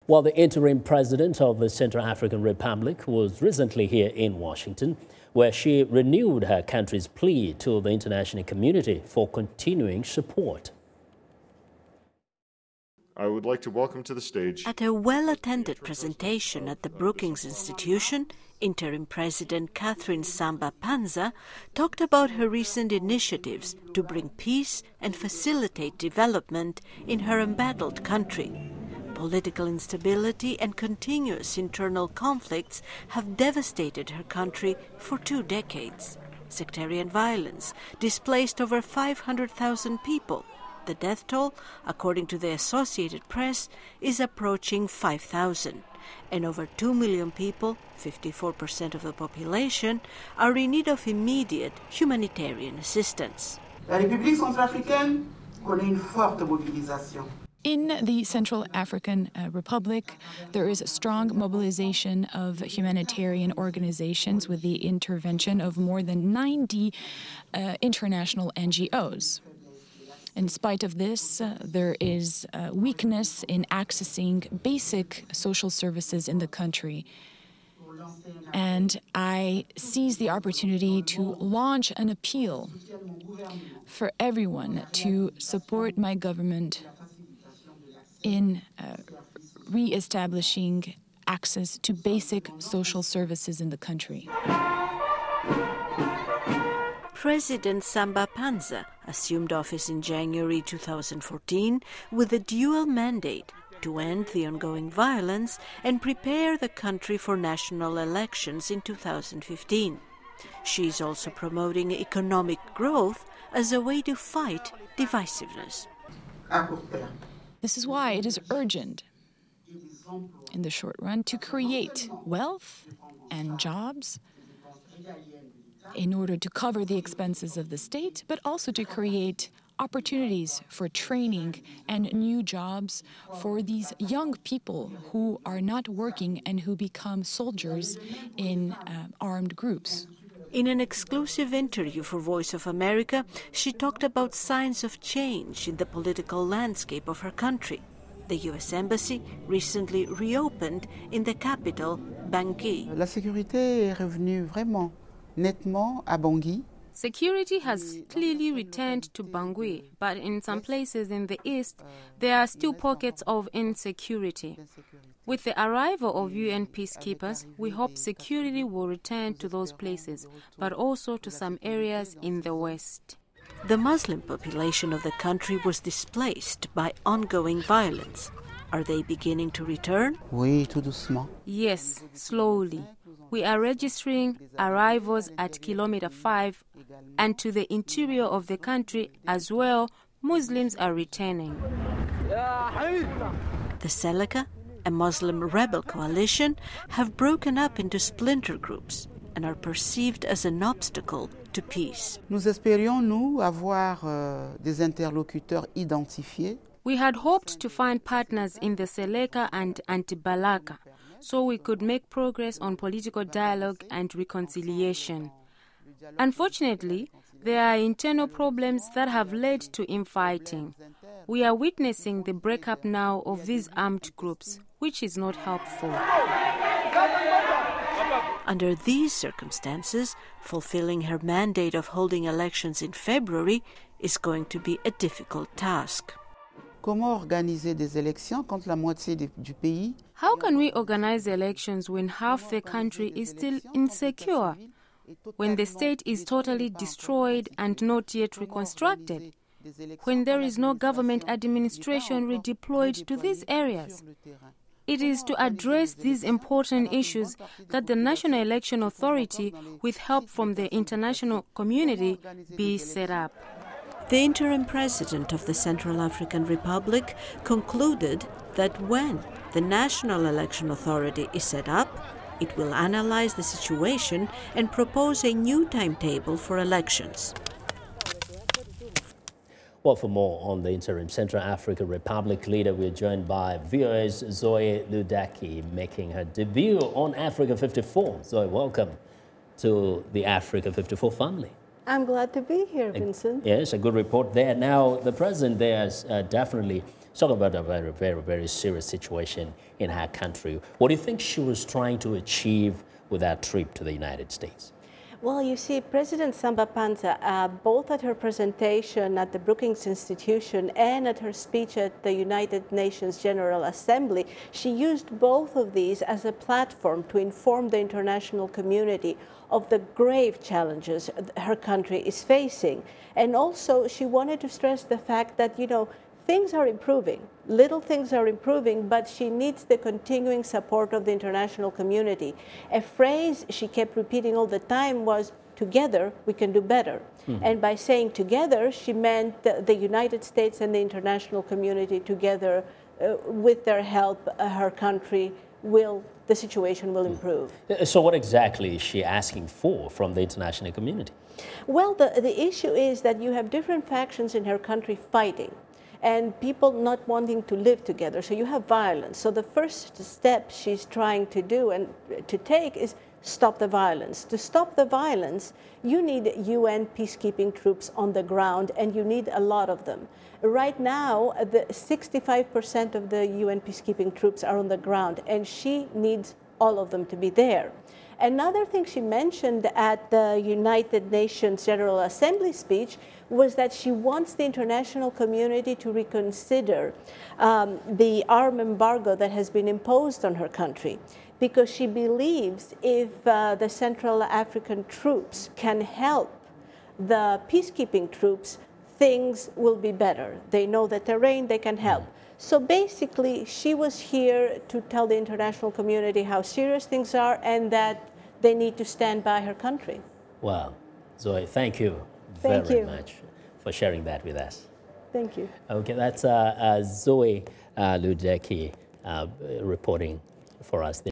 Well, the interim president of the Central African Republic was recently here in Washington, where she renewed her country's plea to the international community for continuing support. I would like to welcome to the stage. At a well-attended presentation at the Brookings Institution, Interim President Catherine Samba Panza talked about her recent initiatives to bring peace and facilitate development in her embattled country. Political instability and continuous internal conflicts have devastated her country for 2 decades. Sectarian violence displaced over 500,000 people. The death toll, according to the Associated Press, is approaching 5,000. And over 2 million people, 54% of the population, are in need of immediate humanitarian assistance. La République centrafricaine connaît une forte mobilisation. In the Central African Republic, there is a strong mobilization of humanitarian organizations with the intervention of more than 90 international NGOs. In spite of this, there is weakness in accessing basic social services in the country. And I seize the opportunity to launch an appeal for everyone to support my government in re-establishing access to basic social services in the country. President Samba Panza assumed office in January 2014 with a dual mandate to end the ongoing violence and prepare the country for national elections in 2015. She is also promoting economic growth as a way to fight divisiveness. This is why it is urgent, in the short run, to create wealth and jobs in order to cover the expenses of the state, but also to create opportunities for training and new jobs for these young people who are not working and who become soldiers in armed groups. In an exclusive interview for Voice of America, she talked about signs of change in the political landscape of her country. The U.S. Embassy recently reopened in the capital, Bangui. La sécurité est revenue vraiment nettement à Bangui. Security has clearly returned to Bangui, but in some places in the east, there are still pockets of insecurity. With the arrival of UN peacekeepers, we hope security will return to those places, but also to some areas in the west. The Muslim population of the country was displaced by ongoing violence. Are they beginning to return? Oui, tout doucement. Yes, slowly. We are registering arrivals at kilometer 5, and to the interior of the country as well, Muslims are returning. The Seleka, a Muslim rebel coalition, have broken up into splinter groups and are perceived as an obstacle to peace. Nous espérions, nous, avoir des interlocuteurs identifiés. We had hoped to find partners in the Seleka and Antibalaka, so we could make progress on political dialogue and reconciliation. Unfortunately, there are internal problems that have led to infighting. We are witnessing the breakup now of these armed groups, which is not helpful. Under these circumstances, fulfilling her mandate of holding elections in February is going to be a difficult task. Comment organiser des élections quand la moitié du pays? How can we organize elections when half the country is still insecure, when the state is totally destroyed and not yet reconstructed, when there is no government administration redeployed to these areas? It is to address these important issues that the National Election Authority, with help from the international community, be set up. The interim president of the Central African Republic concluded that when the National Election Authority is set up, it will analyze the situation and propose a new timetable for elections. Well, for more on the interim Central African Republic leader, we're joined by VOA's Zoe Leoudaki, making her debut on Africa 54. Zoe, welcome to the Africa 54 family. I'm glad to be here, Vincent. Yes, a good report there. Now, the president there has definitely Talk about a very, very, very serious situation in her country. What do you think she was trying to achieve with that trip to the United States? Well, you see, President Samba Panza, both at her presentation at the Brookings Institution and at her speech at the United Nations General Assembly, she used both of these as a platform to inform the international community of the grave challenges her country is facing. And also, she wanted to stress the fact that, you know, things are improving. Little things are improving, but she needs the continuing support of the international community. A phrase she kept repeating all the time was, together we can do better. Mm-hmm. And by saying together, she meant the United States and the international community together, with their help, her country the situation will improve. So what exactly is she asking for from the international community? Well, the issue is that you have different factions in her country fighting, and people not wanting to live together. So you have violence. So the first step she's trying to do and to take is stop the violence. To stop the violence, you need UN peacekeeping troops on the ground, and you need a lot of them. Right now, 65% of the UN peacekeeping troops are on the ground, and she needs all of them to be there. Another thing she mentioned at the United Nations General Assembly speech was that she wants the international community to reconsider the arms embargo that has been imposed on her country, because she believes if the Central African troops can help the peacekeeping troops, things will be better. They know the terrain, they can help. So basically, she was here to tell the international community how serious things are and that they need to stand by her country. Wow. Zoe, thank you very much for sharing that with us. Thank you. Okay, that's Zoe Leoudaki reporting for us.